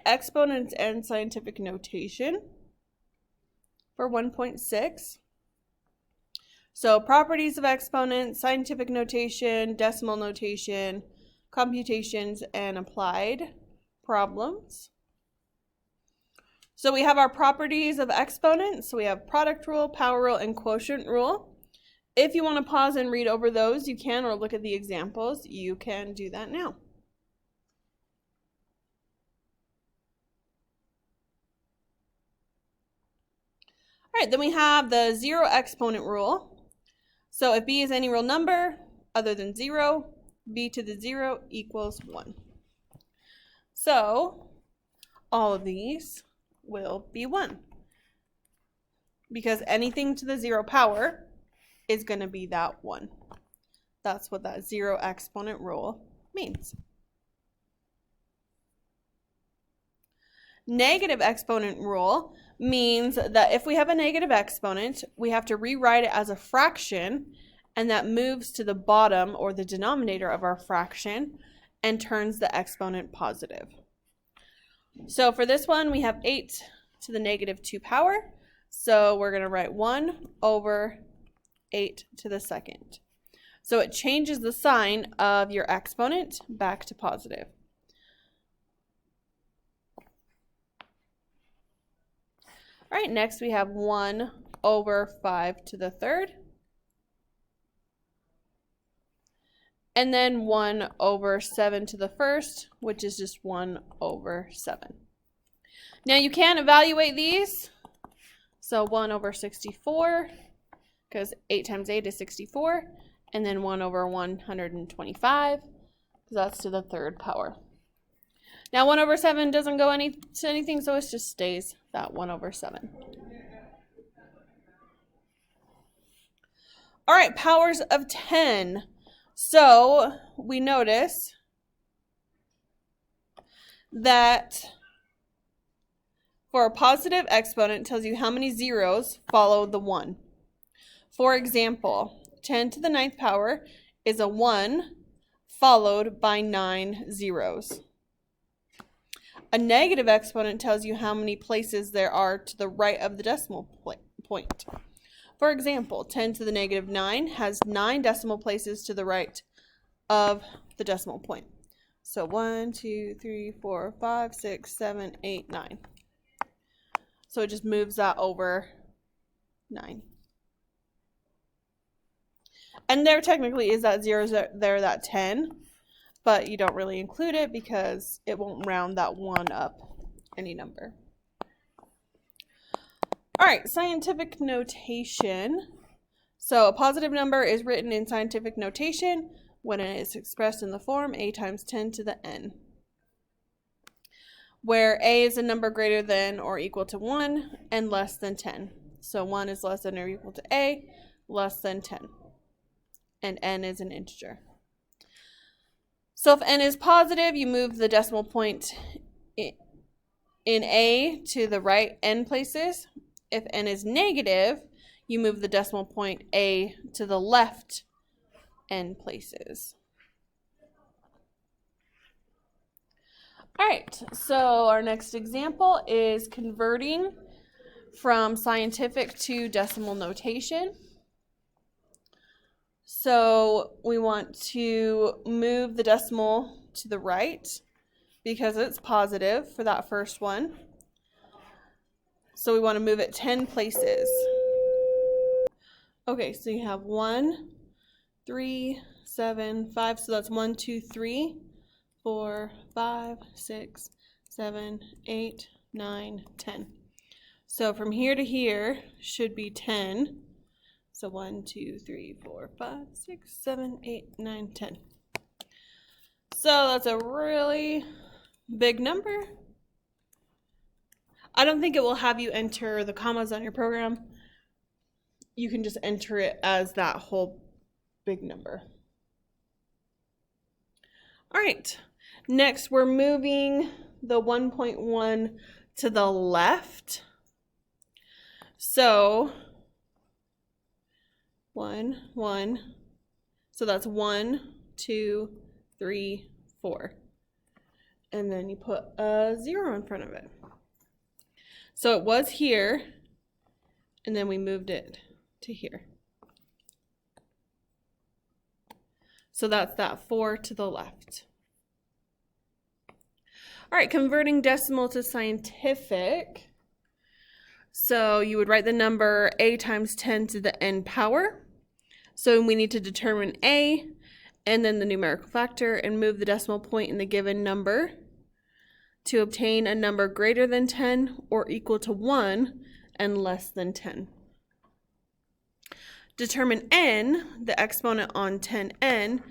exponents and scientific notation for 1.6. So properties of exponents, scientific notation, decimal notation, computations, and applied problems. So we have our properties of exponents. So we have product rule, power rule, and quotient rule. If you want to pause and read over those, you can, or look at the examples. You can do that now. All right, then we have the zero exponent rule. So if b is any real number other than 0, b to the 0 equals 1. So all of these will be 1, because anything to the 0 power is going to be that 1. That's what that zero exponent rule means. Negative exponent rule means that if we have a negative exponent, we have to rewrite it as a fraction, and that moves to the bottom or the denominator of our fraction and turns the exponent positive. So for this one, we have 8 to the negative 2 power. So we're going to write 1 over 8 to the second. So it changes the sign of your exponent back to positive. All right, next we have 1 over 5 to the third. And then 1 over 7 to the first, which is just 1 over 7. Now you can evaluate these. So 1 over 64, because 8 times 8 is 64. And then 1 over 125, because that's to the third power. Now 1 over 7 doesn't go to anything, so it just stays that 1 over 7. All right, powers of 10. So we notice that for a positive exponent, it tells you how many zeros follow the 1. For example, 10 to the 9th power is a 1 followed by 9 zeros. A negative exponent tells you how many places there are to the right of the decimal point. For example, 10 to the negative 9 has 9 decimal places to the right of the decimal point. So 1, 2, 3, 4, 5, 6, 7, 8, 9. So it just moves that over 9. And there technically is that 0 there, that 10. But you don't really include it because it won't round that 1 up any number. All right, scientific notation. So a positive number is written in scientific notation when it is expressed in the form a times 10 to the n, where a is a number greater than or equal to 1 and less than 10. So 1 is less than or equal to a, less than 10. And n is an integer. So if n is positive, you move the decimal point in a to the right n places. If n is negative, you move the decimal point a to the left n places. All right, so our next example is converting from scientific to decimal notation. So we want to move the decimal to the right because it's positive for that first one. So we want to move it 10 places. Okay, so you have 1, 3, 7, 5. So that's 1, 2, 3, 4, 5, 6, 7, 8, 9, 10. So from here to here should be 10. So 1, 2, 3, 4, 5, 6, 7, 8, 9, 10. So that's a really big number. I don't think it will have you enter the commas on your program. You can just enter it as that whole big number. All right, next we're moving the 1.1 to the left. So 1, 1. So that's 1, 2, 3, 4. and then you put a 0 in front of it. So it was here, and then we moved it to here. So that's that 4 to the left. All right, converting decimal to scientific. So you would write the number a times 10 to the n power. So we need to determine a, and then the numerical factor, and move the decimal point in the given number to obtain a number greater than 10 or equal to 1 and less than 10. Determine n, the exponent on 10n,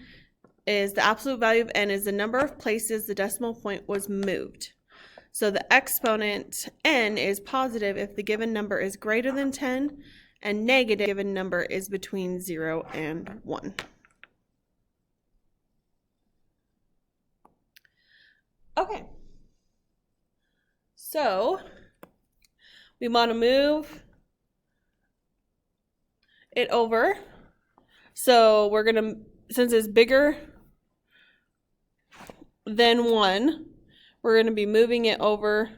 is the absolute value of n is the number of places the decimal point was moved. So the exponent n is positive if the given number is greater than 10 and negative if the given number is between 0 and 1. Okay. So we want to move it over. So we're going to, since it's bigger than 1, we're going to be moving it over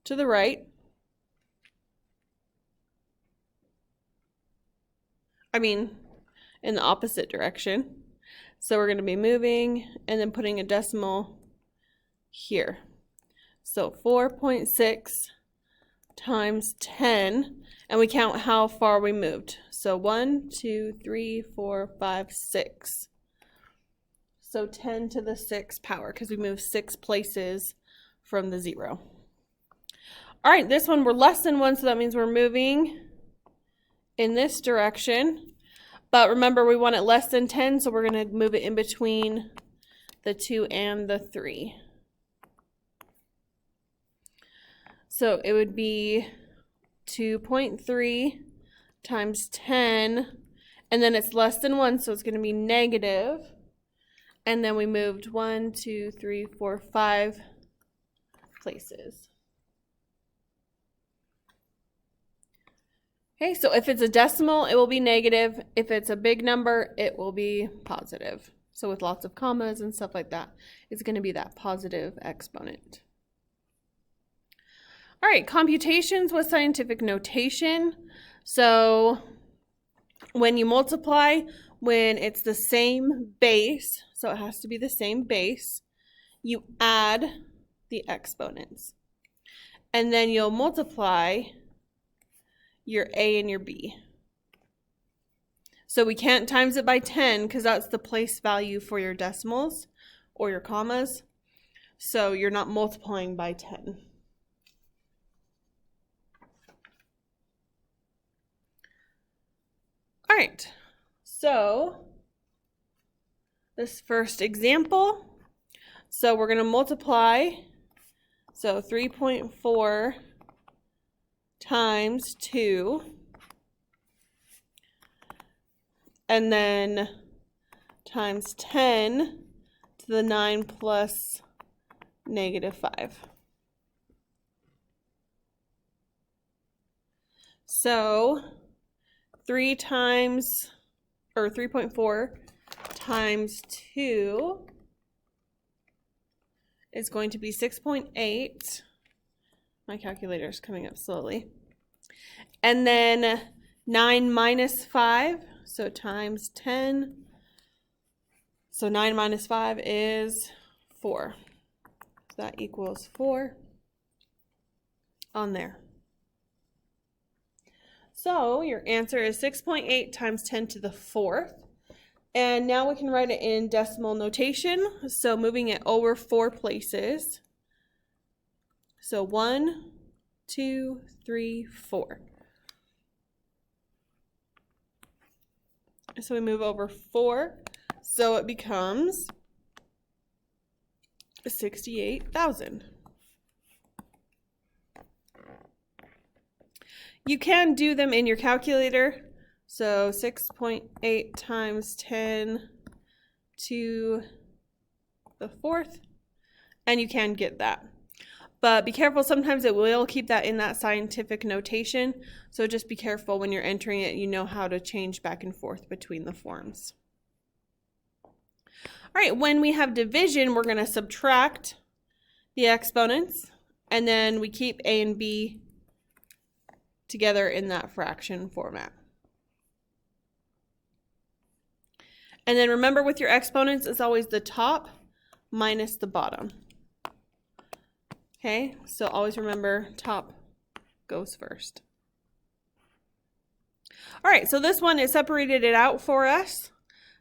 to the right. I mean, in the opposite direction. So we're going to be moving and then putting a decimal here. So 4.6 times 10, and we count how far we moved. So 1, 2, 3, 4, 5, 6. So 10 to the 6th power, because we moved 6 places from the 0. All right, this one we're less than 1, so that means we're moving in this direction. But remember, we want it less than 10, so we're going to move it in between the 2 and the 3. So it would be 2.3 times 10, and then it's less than 1, so it's going to be negative. And then we moved 1, 2, 3, 4, 5 places. Okay, so if it's a decimal, it will be negative. If it's a big number, it will be positive. So with lots of commas and stuff like that, it's going to be that positive exponent. All right, computations with scientific notation. So when you multiply, when it's the same base, so it has to be the same base, you add the exponents. And then you'll multiply your a and your b. So we can't times it by 10 because that's the place value for your decimals or your commas. So you're not multiplying by 10. All right, so this first example, so we're going to multiply, so 3.4 times 2, and then times 10 to the 9 plus negative 5. So 3.4 times 2 is going to be 6.8. My calculator is coming up slowly. And then 9 minus 5, so times 10. So 9 minus 5 is 4. So that equals 4 on there. So your answer is 6.8 times 10 to the 4th. And now we can write it in decimal notation. So moving it over 4 places. So 1, 2, 3, 4. So we move over 4. So it becomes 68,000. You can do them in your calculator. So 6.8 times 10 to the 4th. And you can get that. But be careful, sometimes it will keep that in that scientific notation. So just be careful when you're entering it, you know how to change back and forth between the forms. All right, when we have division, we're going to subtract the exponents, and then we keep A and B together in that fraction format. And then remember, with your exponents, it's always the top minus the bottom. Okay, so always remember top goes first. All right, so this one, it separated it out for us.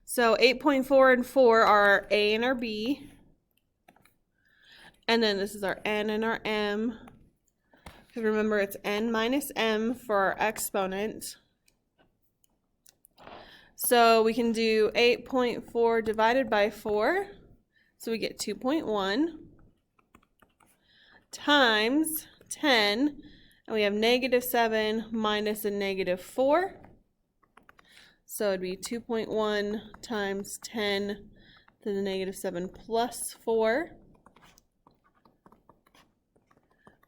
So 8.4 and 4 are our A and our B. And then this is our N and our M. Because remember, it's N minus M for our exponent. So we can do 8.4 divided by 4. So we get 2.1 times 10. And we have -7 minus a -4. So it'd be 2.1 times 10 to the -7 plus 4,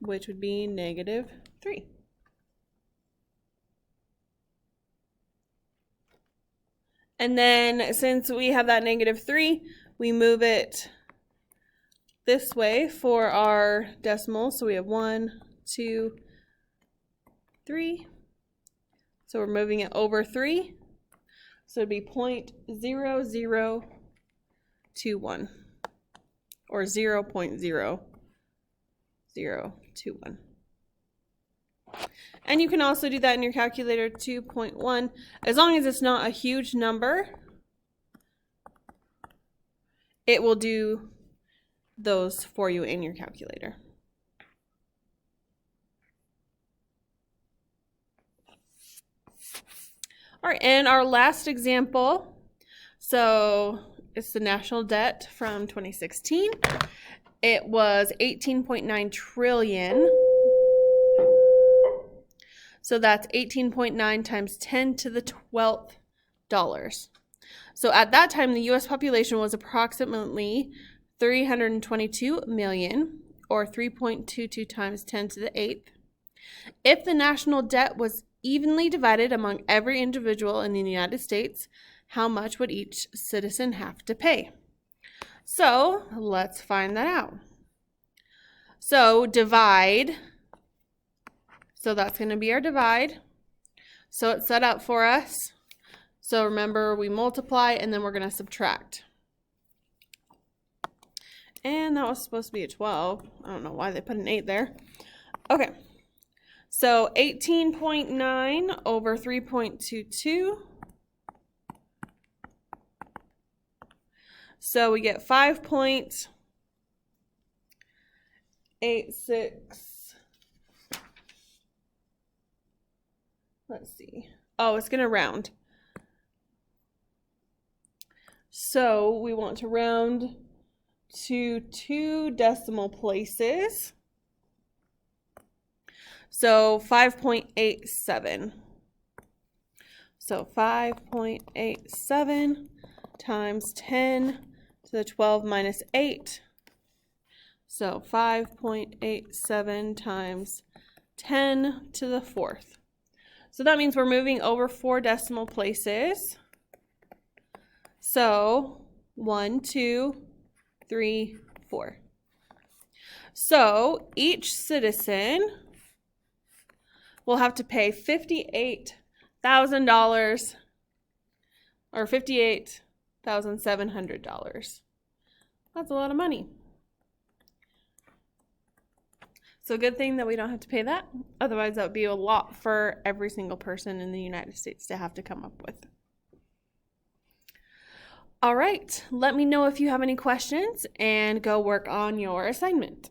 which would be -3. And then since we have that -3, we move it this way for our decimal. So we have 1, 2, 3. So we're moving it over 3. So it'd be 0.0021 or 0.0021. And you can also do that in your calculator, 2.1. As long as it's not a huge number, it will do those for you in your calculator. All right, and our last example, so it's the national debt from 2016. It was 18.9 trillion. So that's 18.9 times 10 to the 12th dollars. So at that time, the U.S. population was approximately 322 million, or 3.22 times 10 to the 8th. If the national debt was evenly divided among every individual in the United States, how much would each citizen have to pay? So let's find that out. So divide. So that's going to be our divide. So it's set up for us. So remember, we multiply and then we're going to subtract. And that was supposed to be a 12. I don't know why they put an 8 there. Okay. So 18.9 over 3.22. So we get 5.86. Let's see. Oh, it's going to round. So we want to round to 2 decimal places. So 5.87. So 5.87 times 10 to the 12 minus 8. So 5.87 times 10 to the 4th. So that means we're moving over 4 decimal places. So 1, 2, 3, 4. So each citizen will have to pay $58,000 or $58,700. That's a lot of money. So good thing that we don't have to pay that. Otherwise, that would be a lot for every single person in the United States to have to come up with. All right, let me know if you have any questions and go work on your assignment.